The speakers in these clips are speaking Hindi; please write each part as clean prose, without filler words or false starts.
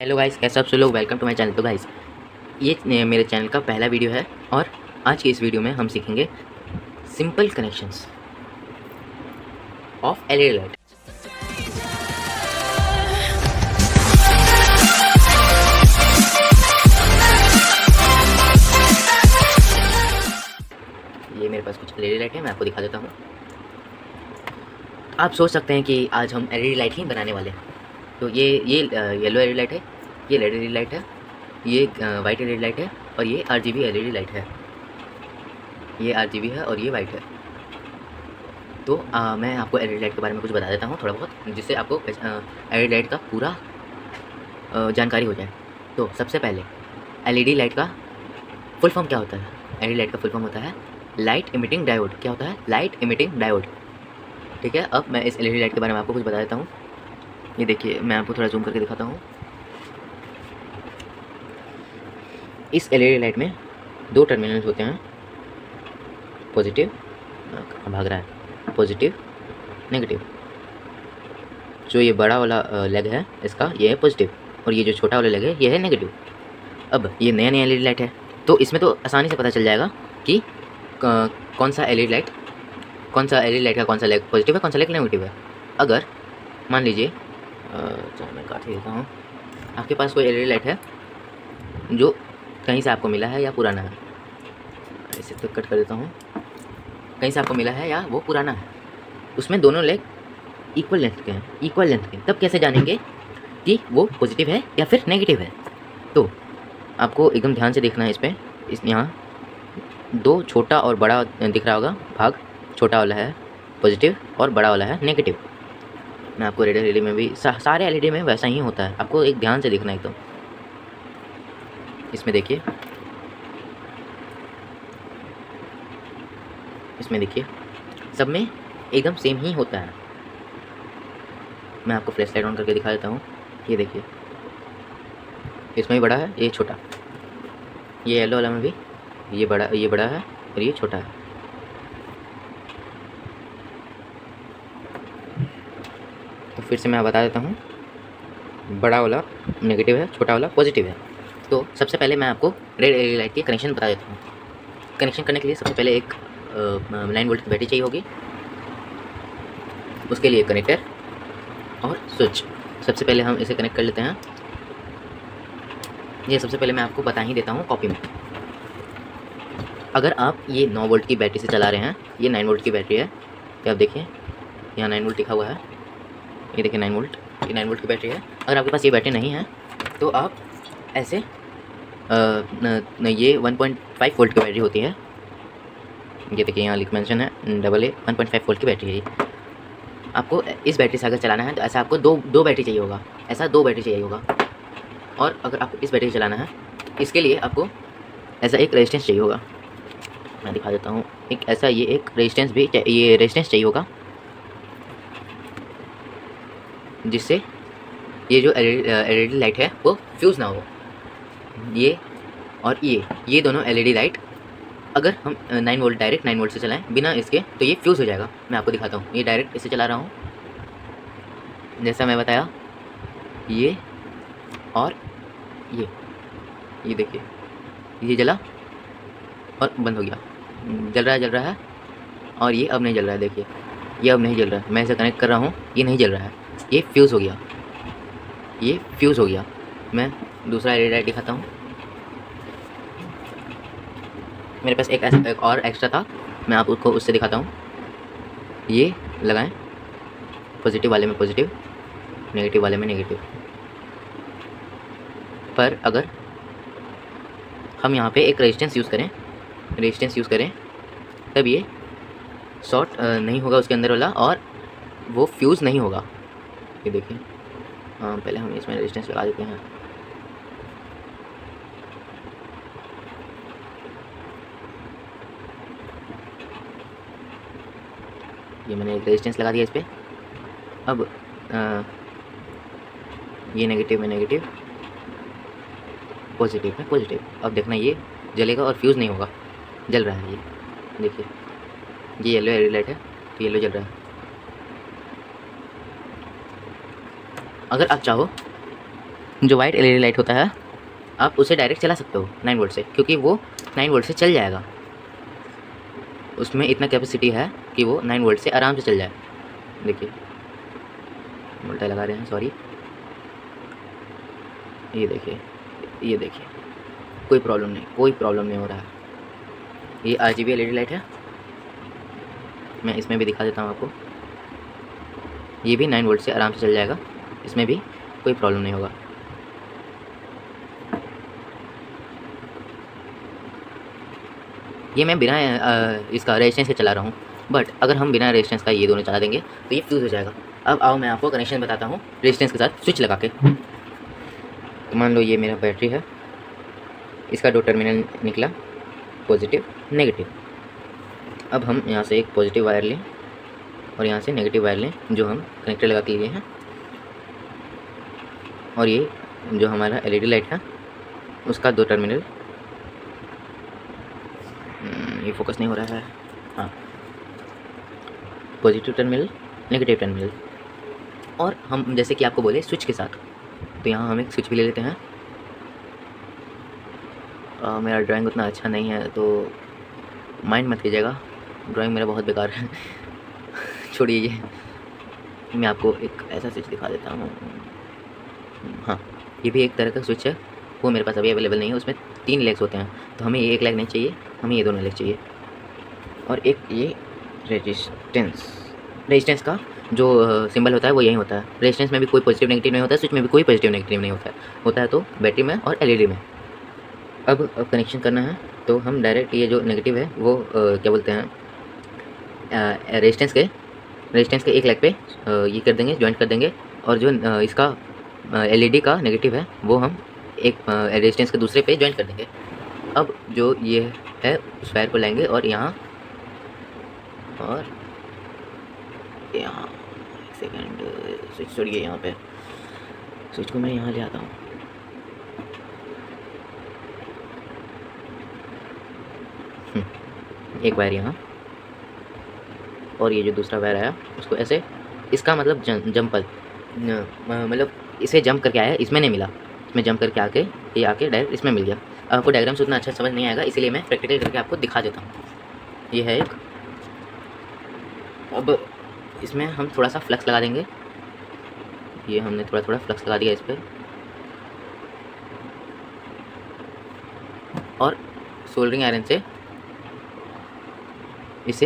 हेलो गाइस, कैसे आप सब लोग। Welcome to my channel. तो गाइस, ये मेरे चैनल का पहला वीडियो है और आज की इस वीडियो में हम सीखेंगे simple connections of LED light. ये मेरे पास कुछ एलईडी लाइट है, मैं आपको दिखा देता हूँ। आप सोच सकते हैं कि आज हम एलईडी लाइट ही बनाने वाले हैं। तो ये येलो एलईडी लाइट है, ये रेड एलईडी लाइट है, ये वाइट एलईडी लाइट है और ये आरजीबी एलईडी लाइट है। ये आरजीबी है और ये वाइट है। तो मैं आपको एलईडी लाइट के बारे में कुछ बता देता हूँ थोड़ा बहुत, जिससे आपको एलईडी लाइट का पूरा जानकारी हो जाए। तो सबसे पहले एलईडी लाइट का फुल फॉर्म क्या होता है? एलईडी लाइट का फुल फॉर्म होता है लाइट इमिटिंग डायोड। क्या होता है? Light emitting diode. ठीक है, अब मैं इस एलईडी लाइट के बारे में आपको कुछ बता देता हूँ। ये देखिए, मैं आपको थोड़ा जूम करके दिखाता हूँ। इस एलईडी लाइट में दो टर्मिनल्स होते हैं, पॉजिटिव, भाग रहा है, पॉजिटिव नेगेटिव। जो ये बड़ा वाला लेग है इसका, ये है पॉजिटिव, और ये जो छोटा वाला लेग है ये है नेगेटिव। अब ये नया एलईडी लाइट है, तो इसमें तो आसानी से पता चल जाएगा कि कौन सा एलईडी लाइट का कौन सा लेग पॉजिटिव है, कौन सा लेग नेगेटिव है। अगर मान लीजिए, चलो मैं काट ही देता हूँ, आपके पास कोई एलईडी लाइट है जो कहीं से आपको मिला है या पुराना है, इसे तो कट कर देता हूँ, कहीं से आपको मिला है या वो पुराना है, उसमें दोनों लेग इक्वल लेंथ के हैं, तब कैसे जानेंगे कि वो पॉजिटिव है या फिर नेगेटिव है? तो आपको एकदम ध्यान से देखना है इस पर। यहाँ दो छोटा और बड़ा दिख रहा होगा भाग, छोटा वाला है पॉजिटिव और बड़ा वाला है नेगेटिव। मैं आपको रेड एलईडी में भी सारे एलईडी में वैसा ही होता है, आपको एक ध्यान से देखना है एकदम। इसमें देखिए, सब में एकदम सेम ही होता है। मैं आपको फ्लैश लाइट ऑन करके दिखा देता हूँ। ये देखिए, इसमें भी बड़ा है, ये छोटा। ये येलो वाला में भी ये बड़ा है और ये छोटा है। तो फिर से मैं बता देता हूँ, बड़ा वाला नेगेटिव है, छोटा वाला पॉजिटिव है। तो सबसे पहले मैं आपको रेड एलईडी लाइट के कनेक्शन बता देता हूँ। कनेक्शन करने के लिए सबसे पहले एक 9 वोल्ट की बैटरी चाहिए होगी, उसके लिए कनेक्टर और स्विच। सबसे पहले हम इसे कनेक्ट कर लेते हैं। ये सबसे पहले मैं आपको बता ही देता हूँ कॉपी में। अगर आप ये 9 वोल्ट की बैटरी से चला रहे हैं, ये 9 वोल्ट की बैटरी है, ये आप देखिए, यहाँ 9 वोल्ट लिखा हुआ है, ये देखिए 9 वोल्ट, ये 9 वोल्ट की बैटरी है। अगर आपके पास ये बैटरी नहीं है तो आप ऐसे ये 1.5 वोल्ट की बैटरी होती है। ये देखिए, यहाँ लिख मेंशन है AA 1.5 वोल्ट की बैटरी है ये। आपको इस बैटरी से अगर चलाना है तो ऐसा आपको दो बैटरी चाहिए होगा, ऐसा 2 बैटरी चाहिए होगा। और अगर आपको इस बैटरी से चलाना है, इसके लिए आपको ऐसा एक रेजिस्टेंस चाहिए होगा। मैं दिखा देता हूँ, एक ऐसा ये रेजिस्टेंस चाहिए होगा, जिससे ये जो एलईडी लाइट है वो फ्यूज़ ना हो। ये और ये दोनों एलईडी लाइट अगर हम 9 वोल्ट डायरेक्ट 9 वोल्ट से चलाएं बिना इसके, तो ये फ्यूज़ हो जाएगा। मैं आपको दिखाता हूँ, ये डायरेक्ट इससे चला रहा हूँ, जैसा मैं बताया, ये और ये देखिए, ये जला और बंद हो गया, जल रहा है, और ये अब नहीं जल रहा है। देखिए, ये अब नहीं जल रहा है। मैं इसे कनेक्ट कर रहा हूँ, ये नहीं जल रहा है, ये फ्यूज़ हो गया। मैं दूसरा एलईडी लाइट दिखाता हूँ। मेरे पास एक और एक्स्ट्रा था, मैं आपको उससे दिखाता हूँ। ये लगाएं, पॉजिटिव वाले में पॉजिटिव, नेगेटिव वाले में नेगेटिव। पर अगर हम यहाँ पे एक रेजिस्टेंस यूज़ करें तब ये शॉर्ट नहीं होगा उसके अंदर वाला, और वो फ्यूज़ नहीं होगा। ये देखिए, पहले हम इसमें रेजिस्टेंस लगा देते हैं। ये मैंने एक रेजिस्टेंस लगा दिया इस पर। अब ये नेगेटिव में नेगेटिव, पॉजिटिव में पॉजिटिव। अब देखना, ये जलेगा और फ्यूज़ नहीं होगा, जल रहा है। ये देखिए, ये येलो एलईडी लाइट है तो येलो जल रहा है। अगर आप चाहो जो वाइट एलईडी लाइट होता है आप उसे डायरेक्ट चला सकते हो 9 वोल्ट से, क्योंकि वो 9 वोल्ट से चल जाएगा। उसमें इतना कैपेसिटी है कि वो 9 वोल्ट से आराम से चल जाए। देखिए उल्टा लगा रहे हैं, सॉरी। ये देखिए, ये देखिए, कोई प्रॉब्लम नहीं, कोई प्रॉब्लम नहीं हो रहा है। ये RGB एलईडी लाइट है। मैं इसमें भी दिखा देता हूँ आपको। ये भी 9 वोल्ट से आराम से चल जाएगा, इसमें भी कोई प्रॉब्लम नहीं होगा। ये मैं बिना इसका रेजिस्टेंस के चला रहा हूँ, बट अगर हम बिना रेजिस्टेंस का ये दोनों चला देंगे तो ये फ्यूज़ हो जाएगा। अब आओ मैं आपको कनेक्शन बताता हूँ रेजिस्टेंस के साथ स्विच लगा के। तो मान लो ये मेरा बैटरी है, इसका 2 टर्मिनल निकला, पॉजिटिव नेगेटिव। अब हम यहाँ से एक पॉजिटिव वायर लें और यहाँ से नेगेटिव वायर लें जो हम कनेक्टर लगा के लिए हैं, और ये जो हमारा एलईडी लाइट है उसका 2 टर्मिनल, ये फोकस नहीं हो रहा है, हाँ, पॉजिटिव टर्मिनल नेगेटिव टर्मिनल। और हम जैसे कि आपको बोले स्विच के साथ, तो यहाँ हम एक स्विच भी ले लेते हैं। मेरा ड्राइंग उतना अच्छा नहीं है तो माइंड मत कीजिएगा, ड्राइंग मेरा बहुत बेकार है। छोड़िए ये, मैं आपको एक ऐसा स्विच दिखा देता हूँ। हाँ, ये भी एक तरह का स्विच है, वो मेरे पास अभी अवेलेबल नहीं है। उसमें 3 लेग्स होते हैं, तो हमें ये 1 लेग नहीं चाहिए, हमें ये दोनों लेग चाहिए। और एक ये रेजिस्टेंस का जो सिंबल होता है वो यही होता है। रेजिस्टेंस में भी कोई पॉजिटिव नेगेटिव नहीं होता है, स्विच में भी कोई पॉजिटिव नेगेटिव नहीं होता है तो बैटरी में और एलईडी में। अब कनेक्शन करना है तो हम डायरेक्ट ये जो नेगेटिव है वो क्या बोलते हैं, रेजिस्टेंस के 1 लेग पे ये कर देंगे, जॉइंट कर देंगे। और जो इसका एलईडी का नेगेटिव है वो हम एक रेजिस्टेंस के दूसरे पे जॉइंट कर देंगे। अब जो ये है उस वायर को लेंगे और यहाँ एक सेकेंड, स्विच छोड़िए, यहाँ पे स्विच को मैं यहाँ ले आता हूँ। एक वायर यहाँ और ये जो दूसरा वायर आया उसको ऐसे, इसका मतलब जंपर, मतलब इसे जंप करके आया, इसमें नहीं मिला, इसमें जंप करके आके ये आके डायरेक्ट इसमें मिल गया। आपको डायग्राम से उतना अच्छा समझ नहीं आएगा, इसीलिए मैं प्रैक्टिकल करके आपको दिखा देता हूँ। ये है एक। अब इसमें हम थोड़ा सा फ्लक्स लगा देंगे, ये हमने थोड़ा थोड़ा फ्लक्स लगा दिया इस पर, और सोल्डरिंग आयरन से इस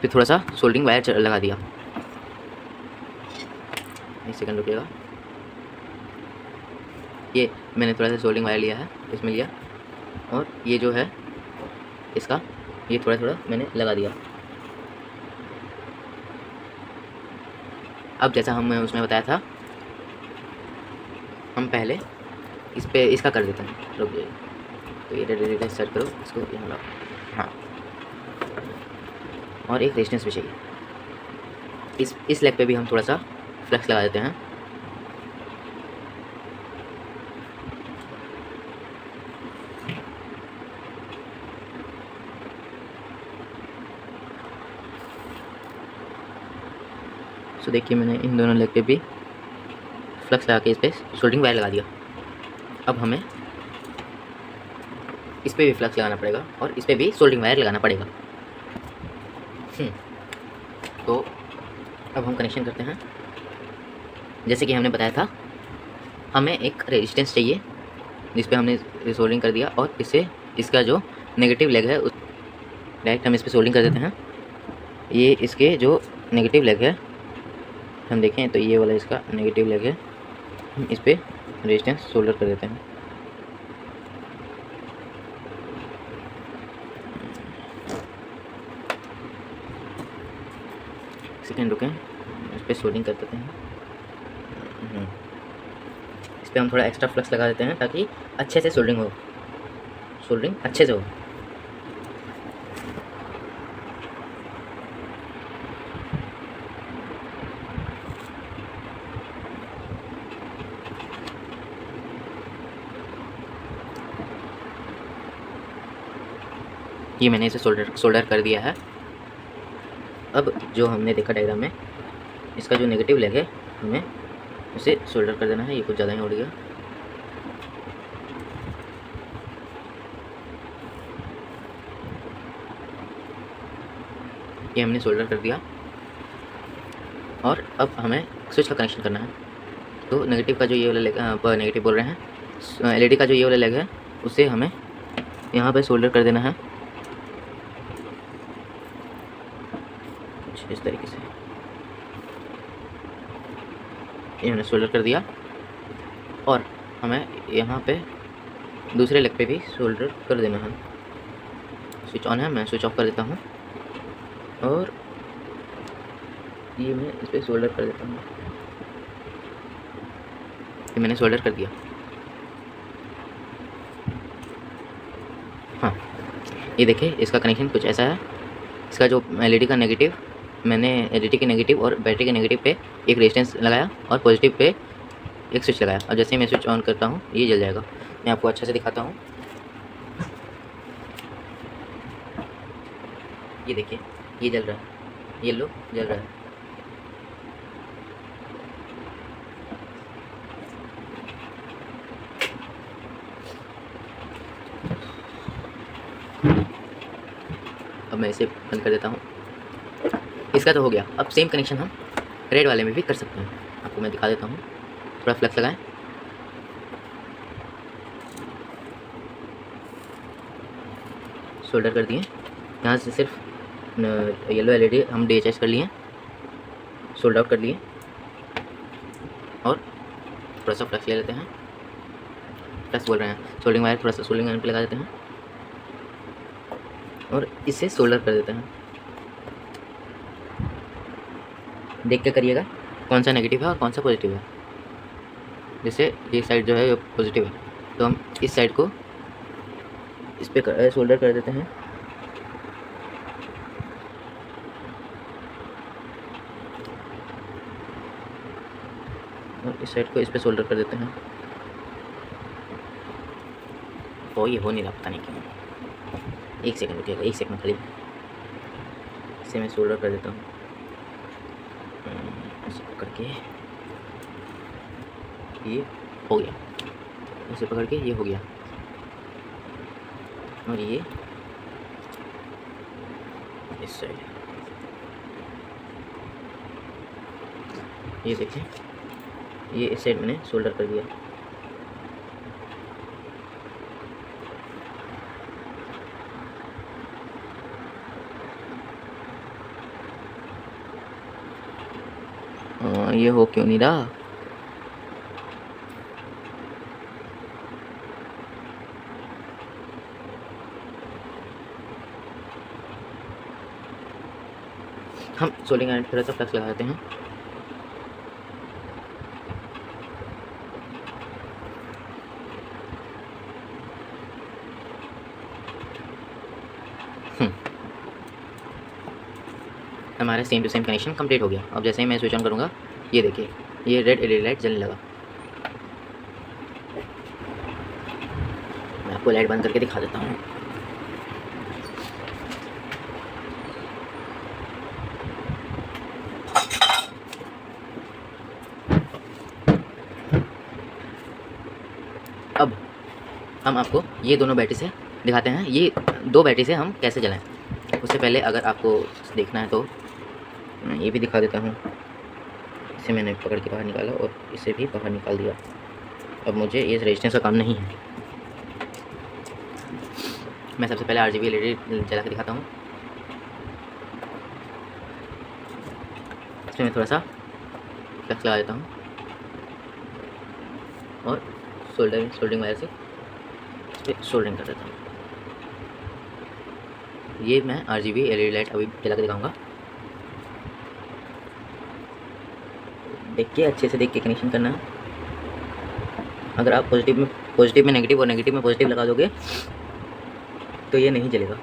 पर थोड़ा सा सोल्डरिंग वायर लगा दिया। एक सेकंड रुकिएगा, ये मैंने थोड़ा सा सोल्डरिंग वायर लिया है, इसमें लिया, और ये जो है इसका ये थोड़ा थोड़ा मैंने लगा दिया। अब जैसा हम उसमें बताया था, हम पहले इस पे इसका कर देते हैं, रुक जाइए। तो ये रेडिएटर सेट करो, इसको यहाँ लो, हाँ, और एक रेजिस्टेंस भी चाहिए। इस लेग पे भी हम थोड़ा सा फ्लक्स लगा देते हैं। तो देखिए मैंने इन दोनों लेग पे भी फ्लक्स लगा के इस पर सोल्डरिंग वायर लगा दिया। अब हमें इस पर भी फ्लक्स लगाना पड़ेगा और इस पर भी सोल्डरिंग वायर लगाना पड़ेगा। तो अब हम कनेक्शन करते हैं। जैसे कि हमने बताया था, हमें एक रेजिस्टेंस चाहिए जिस पे हमने सोल्डरिंग कर दिया, और इससे इसका जो नेगेटिव लेग है उस डायरेक्ट हम इस पर सोल्डरिंग कर देते हैं। ये इसके जो नेगेटिव लेग है हम देखें तो ये वाला इसका नेगेटिव लेग है, हम इस पर रेजिस्टेंस सोल्डर कर देते हैं। सेकेंड रुकें, इस पर सोल्डरिंग कर देते हैं। इस पर हम थोड़ा एक्स्ट्रा फ्लक्स लगा देते हैं ताकि अच्छे से सोल्डरिंग अच्छे से हो। ये मैंने इसे सोल्डर कर दिया है। अब जो हमने देखा डायग्राम में, इसका जो नेगेटिव लेग है हमें इसे सोल्डर कर देना है। ये कुछ ज़्यादा ही उड़ गया। ये हमने सोल्डर कर दिया और अब हमें स्विच का कनेक्शन करना है। तो नेगेटिव का जो ये वाला लेग, नेगेटिव बोल रहे हैं, एलईडी का जो ये वाला लेग है उसे हमें यहाँ पे सोल्डर कर देना है कुछ इस तरीके से। ये हमने सोल्डर कर दिया और हमें यहाँ पे दूसरे लेग पे भी सोल्डर कर देना है। स्विच ऑन है, मैं स्विच ऑफ कर देता हूँ और ये मैं इस पर सोल्डर कर देता हूँ। ये मैंने सोल्डर कर दिया। हाँ, ये देखिए इसका कनेक्शन कुछ ऐसा है। इसका जो एलईडी का नेगेटिव, मैंने एलईडी के नेगेटिव और बैटरी के नेगेटिव पे एक रेजिस्टेंस लगाया और पॉजिटिव पे एक स्विच लगाया और जैसे ही मैं स्विच ऑन करता हूँ ये जल जाएगा। मैं आपको अच्छे से दिखाता हूँ। ये देखिए ये जल रहा है, येलो जल रहा है। अब मैं इसे बंद कर देता हूँ। इसका तो हो गया। अब सेम कनेक्शन हम रेड वाले में भी कर सकते हैं। आपको मैं दिखा देता हूँ। थोड़ा फ्लक्स लगाएं। सोल्डर कर दिए। यहाँ से सिर्फ येलो एलईडी हम डीएचएस कर लिए, सोल्ड आउट कर लिए और थोड़ा सा फ्लक्स ले लेते हैं। फ्लक्स बोल रहे हैं, सोल्डिंग वायर थोड़ा सा सोल्डिंग आयरन पे लगा देते हैं और इसे सोल्डर कर देते हैं। देख के करिएगा कौन सा नेगेटिव है और कौन सा पॉजिटिव है। जैसे ये साइड जो है ये पॉजिटिव है तो हम इस साइड को इस पे सोल्डर कर देते हैं। और इस साइड को इस पे सोल्डर कर देते हैं। तो ये हो नहीं रहा, पता नहीं क्यों। एक सेकंड रुकिएगा, एक सेकंड खाली। इसे मैं सोल्डर कर देता हूँ इसे पकड़ के। ये हो गया। इसे पकड़ के ये हो गया और ये इस साइड। ये देखिए ये इस साइड मैंने सोल्डर कर दिया। ये हो क्यों नहीं रहा? हम सोल्डिंग आयरन थोड़ा सा फ्लक्स लगा देते हैं। हमारा same to same connection complete हो गया। अब जैसे ही मैं स्विच ऑन करूँगा ये देखिए ये रेड एलईडी लाइट जलने लगा। मैं आपको लाइट बंद करके दिखा देता हूँ। अब हम आपको ये दोनों बैटरी से दिखाते हैं, ये दो बैटरी से हम कैसे जलाएं। उससे पहले अगर आपको देखना है तो ये भी दिखा देता हूँ। इसे मैंने पकड़ के बाहर निकाला और इसे भी बाहर निकाल दिया। अब मुझे ये रेजिस्टेंस का काम नहीं है। मैं सबसे पहले आरजीबी एलईडी जला के दिखाता हूँ। इसमें मैं थोड़ा सा फ्लक्स लगा देता हूँ और सोल्डिंग वायर से इस पर सोल्डरिंग कर देता हूँ। ये मैं आरजीबी एलईडी लाइट अभी जला के दिखाऊँगा। देखिए अच्छे से देख के कनेक्शन करना है। अगर आप पॉजिटिव में नेगेटिव और नेगेटिव में पॉजिटिव लगा दोगे तो ये नहीं जलेगा।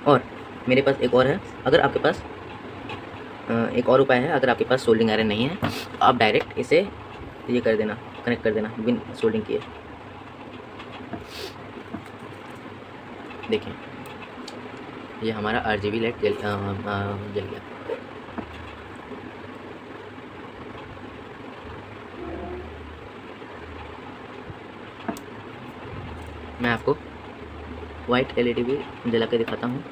और मेरे पास एक और है, अगर आपके पास एक और उपाय है। अगर आपके पास सोल्डिंग आयरन नहीं है तो आप डायरेक्ट इसे ये कर देना, कनेक्ट कर देना बिन सोल्डिंग किए। देखिए ये हमारा आरजीबी लाइट जल गया। मैं आपको वाइट एलईडी भी जला के दिखाता हूँ।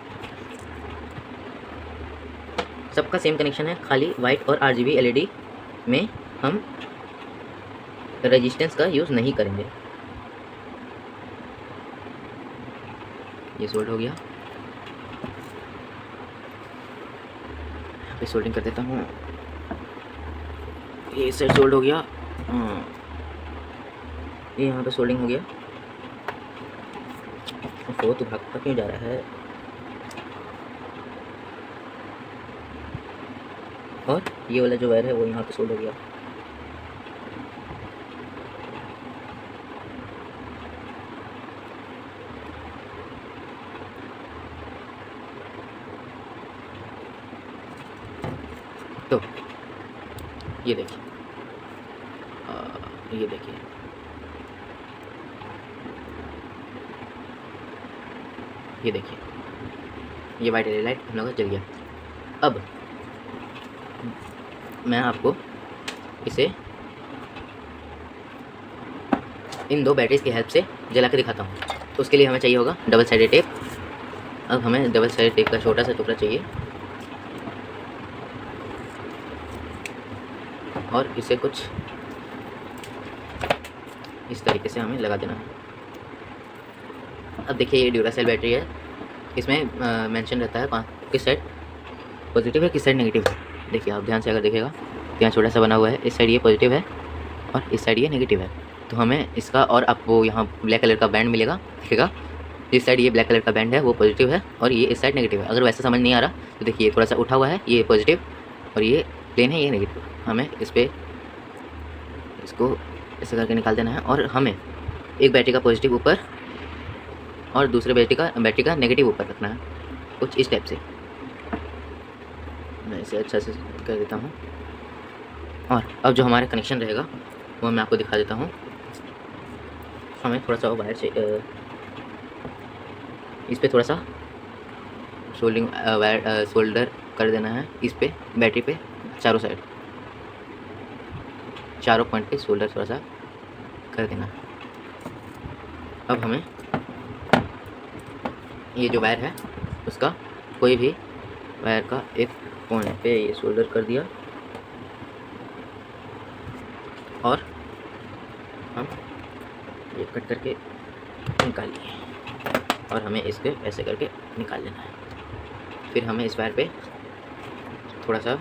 सबका सेम कनेक्शन है, खाली वाइट और आरजीबी एलईडी में हम रेजिस्टेंस का यूज़ नहीं करेंगे। ये सोल्ड हो गया, पे सोल्डिंग कर देता हूँ। ये साइड सोल्ड हो गया, ये यहाँ पे सोल्डिंग हो गया। वो तो भागता क्यों जा रहा है? और ये वाला जो वायर है वो यहाँ पे सोल्ड हो गया। तो ये देखिए, ये देखिए, ये देखिए, ये वाइट एलईडी लाइट हम लोग का जल गया। अब मैं आपको इसे इन दो बैटरीज की हेल्प से जला के दिखाता हूँ। तो उसके लिए हमें चाहिए होगा डबल साइडेड टेप। अब हमें डबल साइडेड टेप का छोटा सा टुकड़ा चाहिए और इसे कुछ इस तरीके से हमें लगा देना है। अब देखिए, ये ड्यूरासेल बैटरी है, इसमें मेंशन रहता है किस साइड पॉजिटिव है किस साइड नेगेटिव है। देखिए, आप ध्यान से अगर देखिएगा तो यहाँ छोटा सा बना हुआ है, इस साइड ये पॉजिटिव है और इस साइड ये नेगेटिव है। तो हमें इसका, और आपको यहाँ ब्लैक कलर का बैंड मिलेगा, दिखेगा जिस साइड ये ब्लैक कलर का बैंड है वो पॉजिटिव है और ये इस साइड नेगेटिव है। अगर वैसा समझ नहीं आ रहा तो देखिए, थोड़ा सा उठा हुआ है, ये पॉजिटिव और ये प्लेन है, ये नेगेटिव। हमें इस पर इसको ऐसे करके निकाल देना है और हमें एक बैटरी का पॉजिटिव ऊपर और दूसरे बैटरी का नेगेटिव ऊपर रखना है, कुछ इस टाइप से। मैं इसे अच्छा से कर देता हूँ और अब जो हमारा कनेक्शन रहेगा वो मैं आपको दिखा देता हूँ। हमें थोड़ा सा वायर से इस पे थोड़ा सा सोल्डर कर देना है, इस पे बैटरी पे चारों साइड, चारों पॉइंट पे सोल्डर थोड़ा सा कर देना है। अब हमें ये जो वायर है उसका कोई भी वायर का एक पॉइंट पे ये सोल्डर कर दिया और हम ये कट करके निकाल लिए और हमें इसके ऐसे करके निकाल लेना है। फिर हमें इस वायर पे थोड़ा सा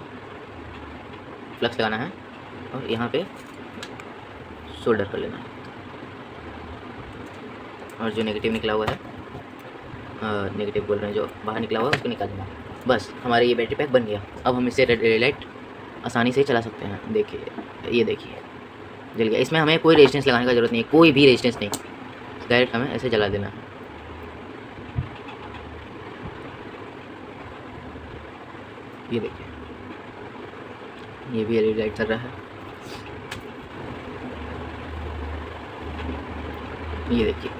फ्लक्स लगाना है और यहाँ पे सोल्डर कर लेना है और जो नेगेटिव निकला हुआ है, नेगेटिव बोल रहे हैं, जो बाहर निकला हुआ है उसको निकाल देना है। बस हमारा ये बैटरी पैक बन गया। अब हम इसे रेड लाइट आसानी से चला सकते हैं। देखिए, ये देखिए जल गया। इसमें हमें कोई रेजिस्टेंस लगाने का ज़रूरत नहीं है, कोई भी रेजिस्टेंस नहीं, डायरेक्ट हमें ऐसे जला देना है। ये देखिए, ये भी एलईडी लाइट चल रहा है। ये देखिए,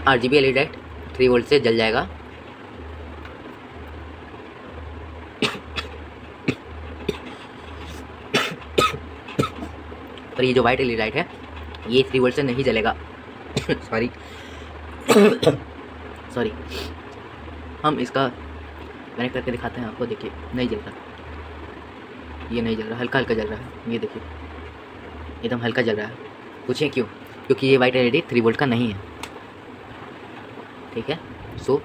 आरजीबी एलईडी लाइट 3 वोल्ट से जल जाएगा। पर ये जो वाइट एलईडी लाइट है ये 3 वोल्ट से नहीं जलेगा। सॉरी सॉरी, हम इसका कनेक्ट करके दिखाते हैं आपको। देखिए, नहीं जल रहा, ये नहीं जल रहा, हल्का हल्का जल रहा है। ये देखिए, एकदम हल्का जल रहा है। पूछिए क्यों? क्योंकि ये वाइट एलईडी 3 वोल्ट का नहीं है। ठीक है, so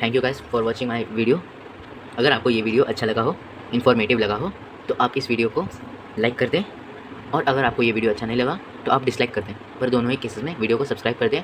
thank you guys for watching my video. अगर आपको ये वीडियो अच्छा लगा हो, इन्फॉर्मेटिव लगा हो, तो आप इस वीडियो को लाइक कर दें और अगर आपको ये वीडियो अच्छा नहीं लगा तो आप डिसलाइक कर दें। पर दोनों ही केसेस में वीडियो को सब्सक्राइब कर दें।